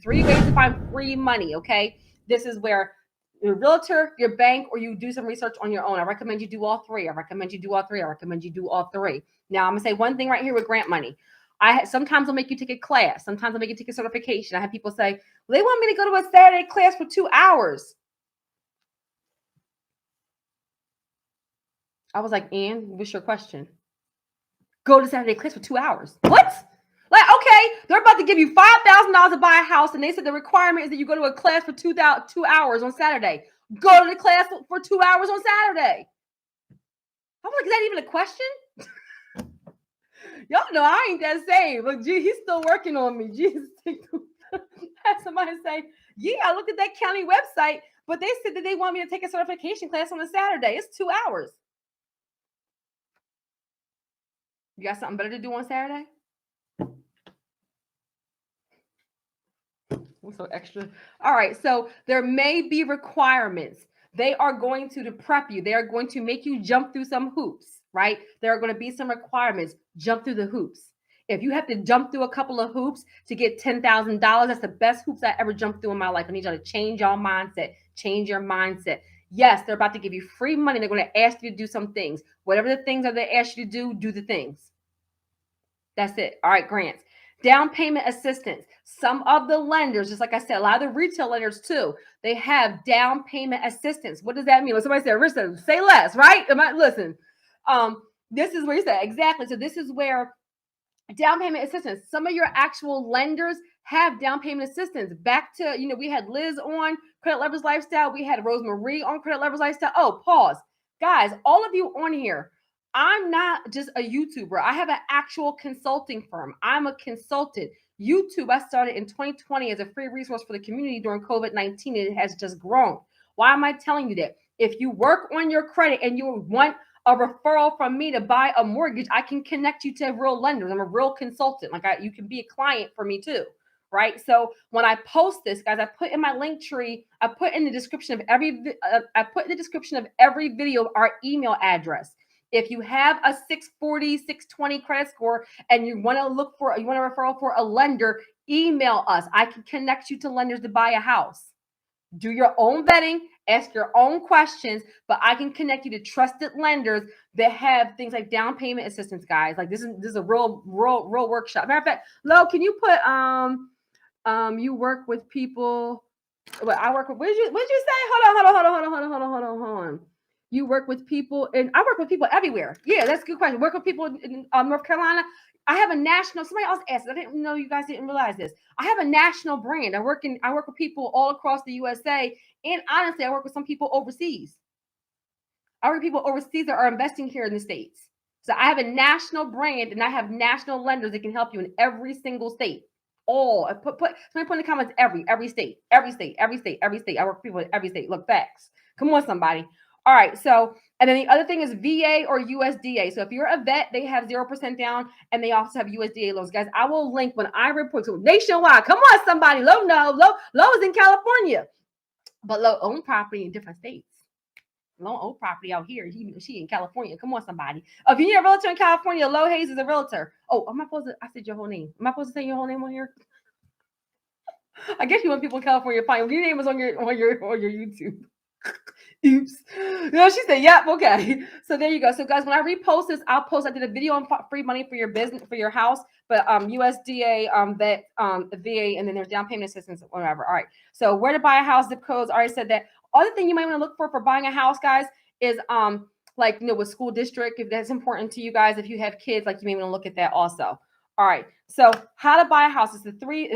3 ways to find free money, okay? This is where your realtor, your bank, or you do some research on your own. I recommend you do all three. I recommend you do all three. I recommend you do all three. Now, I'm going to say one thing right here with grant money. Sometimes I'll make you take a class. Sometimes I'll make you take a certification. I have people say, well, they want me to go to a Saturday class for 2 hours. I was like, Ann, what's your question? Go to Saturday class for 2 hours. What? Like, okay, they're about to give you $5,000 to buy a house, and they said the requirement is that you go to a class for 2 hours on Saturday. Go to the class for 2 hours on Saturday. I'm like, is that even a question? Y'all know I ain't that same. Look, gee, he's still working on me. Jesus. Had somebody say, yeah, I looked at that county website, but they said that they want me to take a certification class on a Saturday. It's 2 hours. You got something better to do on Saturday? I'm so extra. All right. So there may be requirements. They are going to prep you. They are going to make you jump through some hoops, right? There are going to be some requirements. Jump through the hoops. If you have to jump through a couple of hoops to get $10,000, that's the best hoops I ever jumped through in my life. I need y'all to change your mindset. Change your mindset. Yes, they're about to give you free money. They're going to ask you to do some things. Whatever the things are they ask you to do the things. That's it. All right, grants. Down payment assistance. Some of the lenders, just like I said, a lot of the retail lenders too, they have down payment assistance. What does that mean? When somebody said, Rich said, say less, right? Listen, this is where you said, exactly. So this is where down payment assistance. Some of your actual lenders have down payment assistance. Back to, we had Liz on Credit Leverage Lifestyle. We had Rosemarie on Credit Leverage Lifestyle. Oh, pause. Guys, all of you on here, I'm not just a YouTuber. I have an actual consulting firm. I'm a consultant. YouTube, I started in 2020 as a free resource for the community during COVID-19, and it has just grown. Why am I telling you that? If you work on your credit and you want a referral from me to buy a mortgage, I can connect you to real lenders. I'm a real consultant. You can be a client for me too, right? So when I post this, guys, I put in my link tree, I put in the description of every video our email address. If you have a 640, 620 credit score and you want a referral for a lender, email us. I can connect you to lenders to buy a house. Do your own vetting, ask your own questions, but I can connect you to trusted lenders that have things like down payment assistance, guys. Like this is a real workshop. Matter of fact, Lo, can you put you work with people? What I work with? What did you say? Hold on. You work with people, and I work with people everywhere. Yeah, that's a good question. Work with people in North Carolina. I have a national. Somebody else asked. I didn't know you guys didn't realize this. I have a national brand. I work with people all across the USA, and honestly, I work with some people overseas. I work with people overseas that are investing here in the States. So I have a national brand, and I have national lenders that can help you in every single state. Somebody put in the comments every state. I work with people in every state. Look, facts. Come on, somebody. All right. So, and then the other thing is VA or USDA. So if you're a vet, they have 0% down, and they also have USDA loans. Guys, I will link when I report to nationwide. Come on, somebody. Low is in California, but Low own property in different states. Low own property out here. She in California. Come on, somebody. If you need a realtor in California, Low Hayes is a realtor. Oh, I said your whole name. Am I supposed to say your whole name on here? I guess you want people in California to find your name was on your YouTube. Oops. No, she said, yep, okay. So there you go. So guys, when I repost this, I did a video on free money for your business, for your house, but USDA, VA, and then there's down payment assistance, whatever. All right. So where to buy a house, zip codes. I already said that. Other thing you might want to look for buying a house, guys, is with school district, if that's important to you guys, if you have kids, you may want to look at that also. All right. So how to buy a house is the three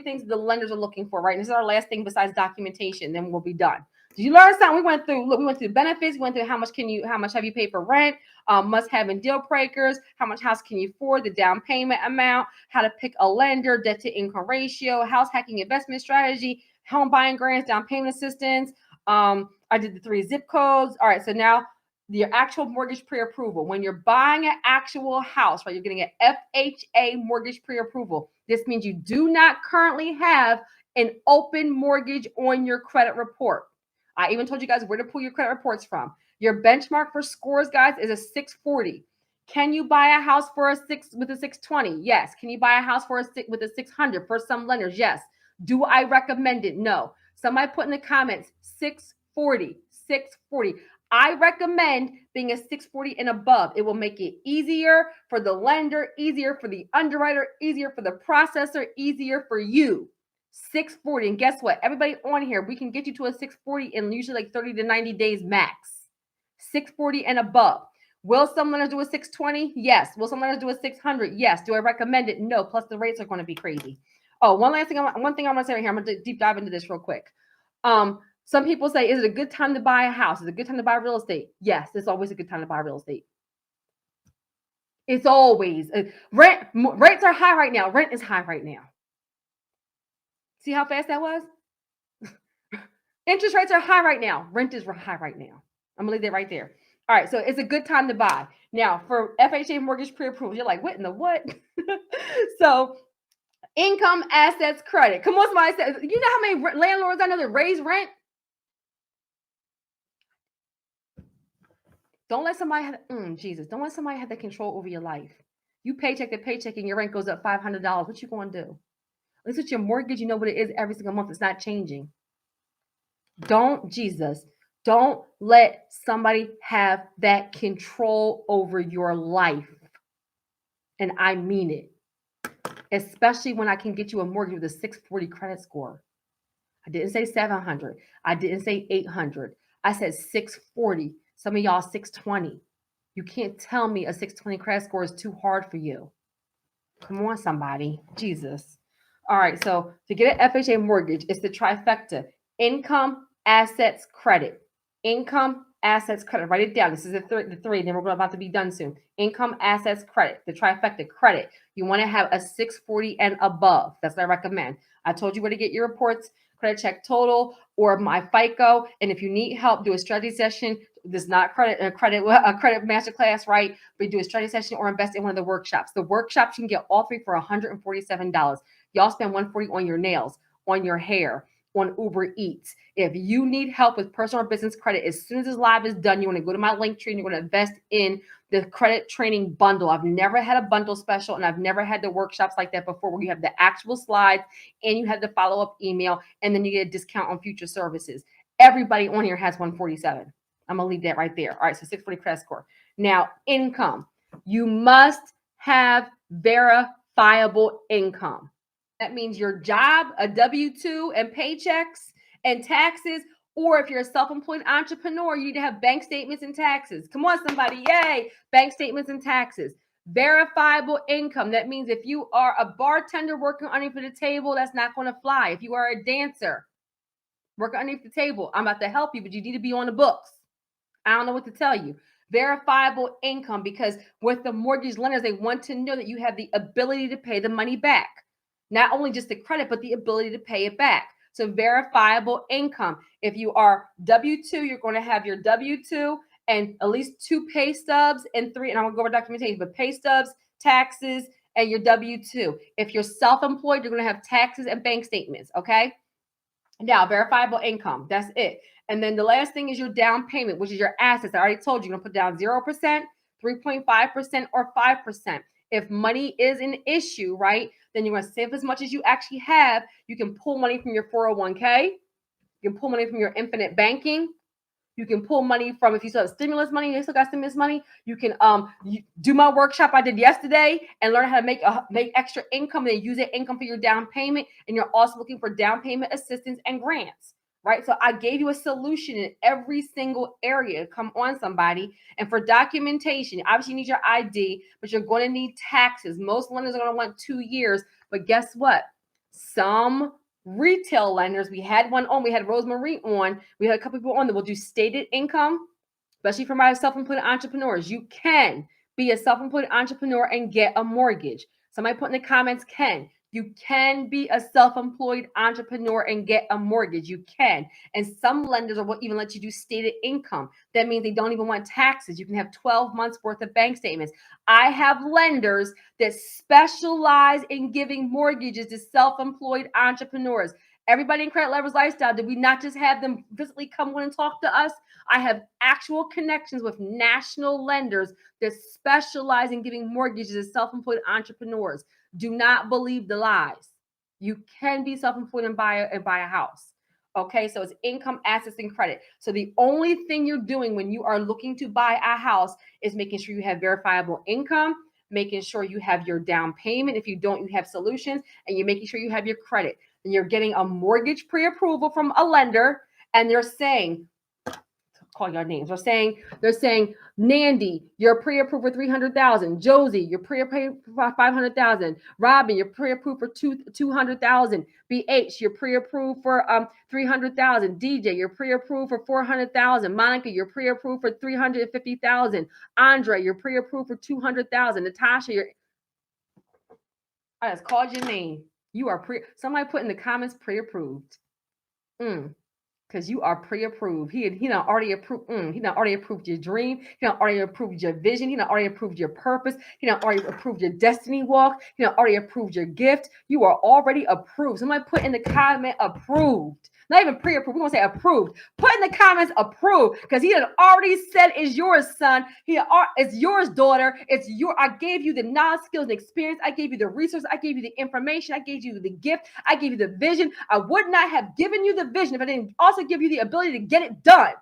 things the lenders are looking for, right? And this is our last thing besides documentation. Then we'll be done. Did you learn something? We went through benefits. We went through how much have you paid for rent, must have in deal breakers, how much house can you afford, the down payment amount, how to pick a lender, debt to income ratio, house hacking investment strategy, home buying grants, down payment assistance. I did the 3 zip codes. All right. So now your actual mortgage pre-approval. When you're buying an actual house, right, you're getting an FHA mortgage pre-approval. This means you do not currently have an open mortgage on your credit report. I even told you guys where to pull your credit reports from. Your benchmark for scores, guys, is a 640. Can you buy a house for a 620? Yes. Can you buy a house for with a 600 for some lenders? Yes. Do I recommend it? No. Somebody put in the comments 640, 640. I recommend being a 640 and above. It will make it easier for the lender, easier for the underwriter, easier for the processor, easier for you. 640. And guess what? Everybody on here, we can get you to a 640 in usually like 30 to 90 days max. 640 and above. Will some lenders do a 620? Yes. Will some lenders do a 600? Yes. Do I recommend it? No. Plus the rates are going to be crazy. Oh, one thing I want to say right here. I'm going to deep dive into this real quick. Some people say, is it a good time to buy a house? Is it a good time to buy real estate? Yes, it's always a good time to buy real estate. It's always. Rates are high right now. Rent is high right now. See how fast that was? Interest rates are high right now. Rent is high right now. I'm going to leave that right there. All right, so it's a good time to buy. Now, for FHA mortgage pre-approval, you're like, what in the what? So, income, assets, credit. Come on, somebody says, you know how many landlords I know that raise rent? Don't let somebody have, don't let somebody have the control over your life. You paycheck to paycheck and your rent goes up $500. What you going to do? At least with your mortgage, you know what it is every single month. It's not changing. Don't let somebody have that control over your life. And I mean it. Especially when I can get you a mortgage with a 640 credit score. I didn't say 700. I didn't say 800. I said 640. Some of y'all 620. You can't tell me a 620 credit score is too hard for you. Come on, somebody. Jesus. All right. So to get an FHA mortgage, it's the trifecta: income, assets, credit. Income, assets, credit. Write it down. This is the three. Then we're about to be done soon. Income, assets, credit. The trifecta: credit. You want to have a 640 and above. That's what I recommend. I told you where to get your reports: Credit Check Total or my FICO. And if you need help, do a strategy session. This is not a credit masterclass, right? But do a strategy session or invest in one of the workshops. The workshops you can get all three for $147. Y'all spend $140 on your nails, on your hair, on Uber Eats. If you need help with personal or business credit, as soon as this live is done, you want to go to my link tree and you're going to invest in the credit training bundle. I've never had a bundle special and I've never had the workshops like that before, where you have the actual slides and you have the follow-up email and then you get a discount on future services. Everybody on here has 147. I'm going to leave that right there. All right, so 640 credit score. Now, income. You must have verifiable income. That means your job, a W-2 and paychecks and taxes, or if you're a self-employed entrepreneur, you need to have bank statements and taxes. Come on, somebody. Yay. Bank statements and taxes. Verifiable income. That means if you are a bartender working underneath the table, that's not going to fly. If you are a dancer working underneath the table, I'm about to help you, but you need to be on the books. I don't know what to tell you. Verifiable income, because with the mortgage lenders, they want to know that you have the ability to pay the money back. Not only just the credit, but the ability to pay it back. So verifiable income. If you are W-2, you're going to have your W-2 and at least 2 pay stubs and 3, and I'm going to go over documentation, but pay stubs, taxes, and your W-2. If you're self-employed, you're going to have taxes and bank statements, okay? Now, verifiable income, that's it. And then the last thing is your down payment, which is your assets. I already told you, you're going to put down 0%, 3.5%, or 5%. If money is an issue, right, then you're going to save as much as you actually have. You can pull money from your 401k. You can pull money from your infinite banking. You can pull money from, if you still have stimulus money, you still got stimulus money. You can do my workshop I did yesterday and learn how to make extra income and then use that income for your down payment. And you're also looking for down payment assistance and grants, right? So I gave you a solution in every single area. Come on, somebody. And for documentation, obviously you need your ID, but you're going to need taxes. Most lenders are going to want 2 years, but guess what? Some retail lenders, we had Rosemary on, we had a couple people on that will do stated income, especially for my self-employed entrepreneurs. You can be a self-employed entrepreneur and get a mortgage. Somebody put in the comments, Ken, You can be a self-employed entrepreneur and get a mortgage. You can. And some lenders won't even let you do stated income. That means they don't even want taxes. You can have 12 months worth of bank statements. I have lenders that specialize in giving mortgages to self-employed entrepreneurs. Everybody in Credit Lovers Lifestyle, did we not just have them physically come on and talk to us? I have actual connections with national lenders that specialize in giving mortgages to self-employed entrepreneurs. Do not believe the lies. You can be self-employed and buy a house. Okay, so it's income, assets, and credit. So the only thing you're doing when you are looking to buy a house is making sure you have verifiable income, making sure you have your down payment. If you don't, you have solutions, and you're making sure you have your credit. And you're getting a mortgage pre-approval from a lender, and they're saying, call your names. They're saying, Nandy, you're pre-approved for $300,000. Josie, you're pre-approved for $500,000. Robin, you're pre-approved for $200,000. BH, you're pre-approved for $300,000. DJ, you're pre-approved for $400,000. Monica, you're pre-approved for $350,000. Andre, you're pre-approved for $200,000. Natasha, I just called your name. You are somebody put in the comments pre-approved. Because you are pre-approved. He done already approved. He done already approved your dream. He done already approved your vision. He done already approved your purpose. He done already approved your destiny walk. He done already approved your gift. You are already approved. Somebody put in the comment approved. Not even pre-approved. We're going to say approved. Put in the comments approved, because he had already said it's yours, son. It's yours, daughter. I gave you the knowledge, skills, and experience. I gave you the resources. I gave you the information. I gave you the gift. I gave you the vision. I would not have given you the vision if I didn't also give you the ability to get it done.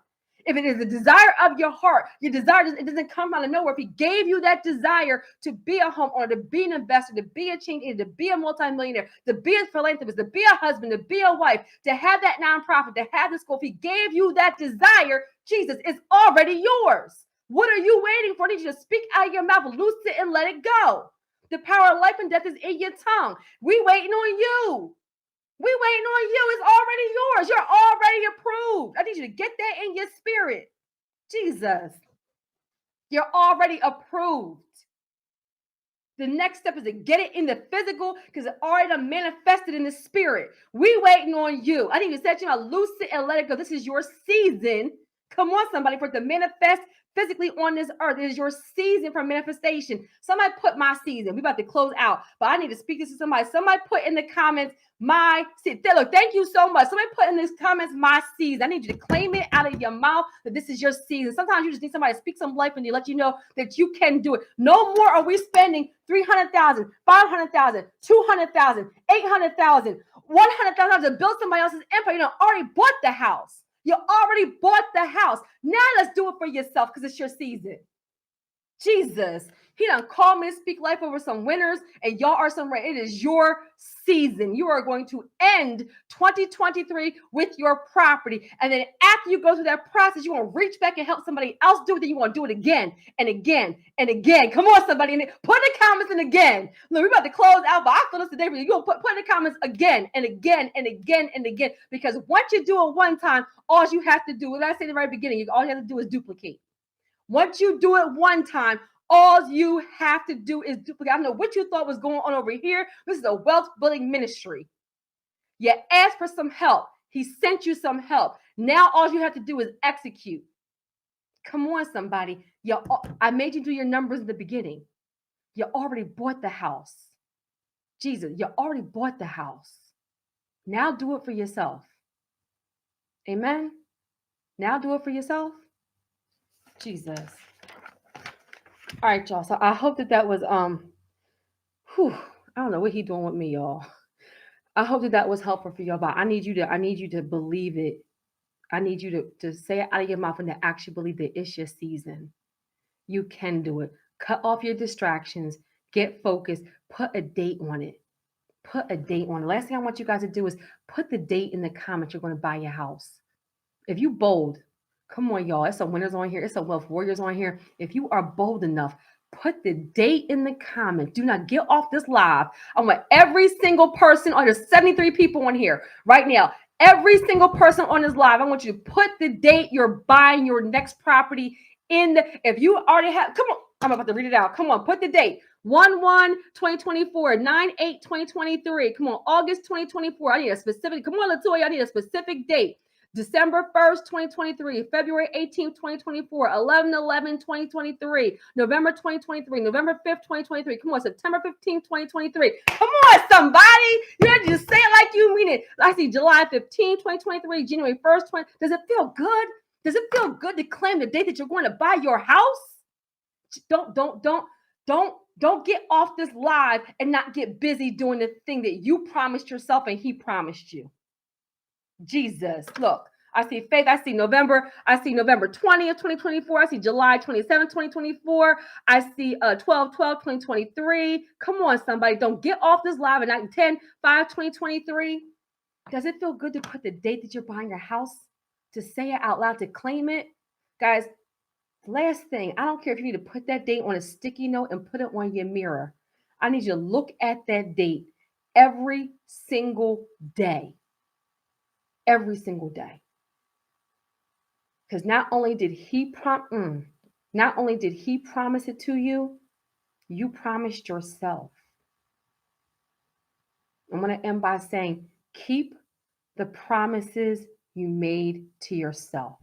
If it is the desire of your heart, your desire, it doesn't come out of nowhere. If he gave you that desire to be a homeowner, to be an investor, to be a change agent, to be a multimillionaire, to be a philanthropist, to be a husband, to be a wife, to have that nonprofit, to have the school, if he gave you that desire, Jesus, it's already yours. What are you waiting for? I need you to speak out of your mouth, loose it, and let it go. The power of life and death is in your tongue. We waiting on you. We waiting on you. It's already yours. You're already approved. I need you to get that in your spirit. Jesus. You're already approved. The next step is to get it in the physical, because it already manifested in the spirit. We waiting on you. I need you to set you out, loose it, and let it go. This is your season. Come on, somebody, for it to manifest physically on this earth. It is your season for manifestation. Somebody put my season. We're about to close out, but I need to speak this to somebody. Somebody put in the comments my season. Look, thank you so much. Somebody put in the comments my season. I need you to claim it out of your mouth that this is your season. Sometimes you just need somebody to speak some life and they let you know that you can do it. No more are we spending $300,000, $500,000, $200,000, $800,000, $100,000 to build somebody else's empire. You know, already bought the house. You already bought the house. Now let's do it for yourself, because it's your season. Jesus. He done called me to speak life over some winners, and y'all are some. It is your season. You are going to end 2023 with your property. And then after you go through that process, you want to reach back and help somebody else do it. Then you want to do it again and again and again. Come on, somebody. Put in the comments and again. Look, we're about to close out, but I feel this today. You're going to put in the comments again and again and again and again. Because once you do it one time, all you have to do, what I said in the very beginning, all you have to do is duplicate. Once you do it one time, all you have to do is duplicate. I don't know what you thought was going on over here. This is a wealth building ministry. You asked for some help. He sent you some help. Now all you have to do is execute. Come on, somebody. I made you do your numbers in the beginning. You already bought the house. Jesus, you already bought the house. Now do it for yourself. Amen. Now do it for yourself. Jesus. All right, y'all. So I hope that was I don't know what he's doing with me, y'all. I hope that was helpful for y'all. But I need you to believe it. I need you to say it out of your mouth and to actually believe that it's your season. You can do it. Cut off your distractions. Get focused. Put a date on it. Put a date on it. Last thing I want you guys to do is put the date in the comments you're going to buy your house. If you bold, come on, y'all. It's some winners on here. It's some wealth warriors on here. If you are bold enough, put the date in the comments. Do not get off this live. I want every single person on, there's 73 people on here right now. Every single person on this live, I want you to put the date you're buying your next property in. If you already have, come on, I'm about to read it out. Come on, put the date. 1/1/2024, 9/8/2023. Come on, August 2024. I need a specific. Come on, Latoya. I need a specific date. December 1st, 2023, February 18th, 2024, 11/11/2023, November 2023, November 5th, 2023. Come on, September 15th, 2023. Come on, somebody. You have to just say it like you mean it. I see July 15th, 2023, January 1st, 20. Does it feel good? Does it feel good to claim the date that you're going to buy your house? Don't get off this live and not get busy doing the thing that you promised yourself and he promised you. Jesus, look, I see Faith. I see November 20th, 2024. I see July 27th, 2024. I see 12/12/2023. Come on, somebody. Don't get off this live at 10/5/2023. Does it feel good to put the date that you're buying your house, to say it out loud, to claim it? Guys, last thing, I don't care if you need to put that date on a sticky note and put it on your mirror. I need you to look at that date every single day. Every single day. Because not only did he promise it to you, you promised yourself. I'm going to end by saying, keep the promises you made to yourself.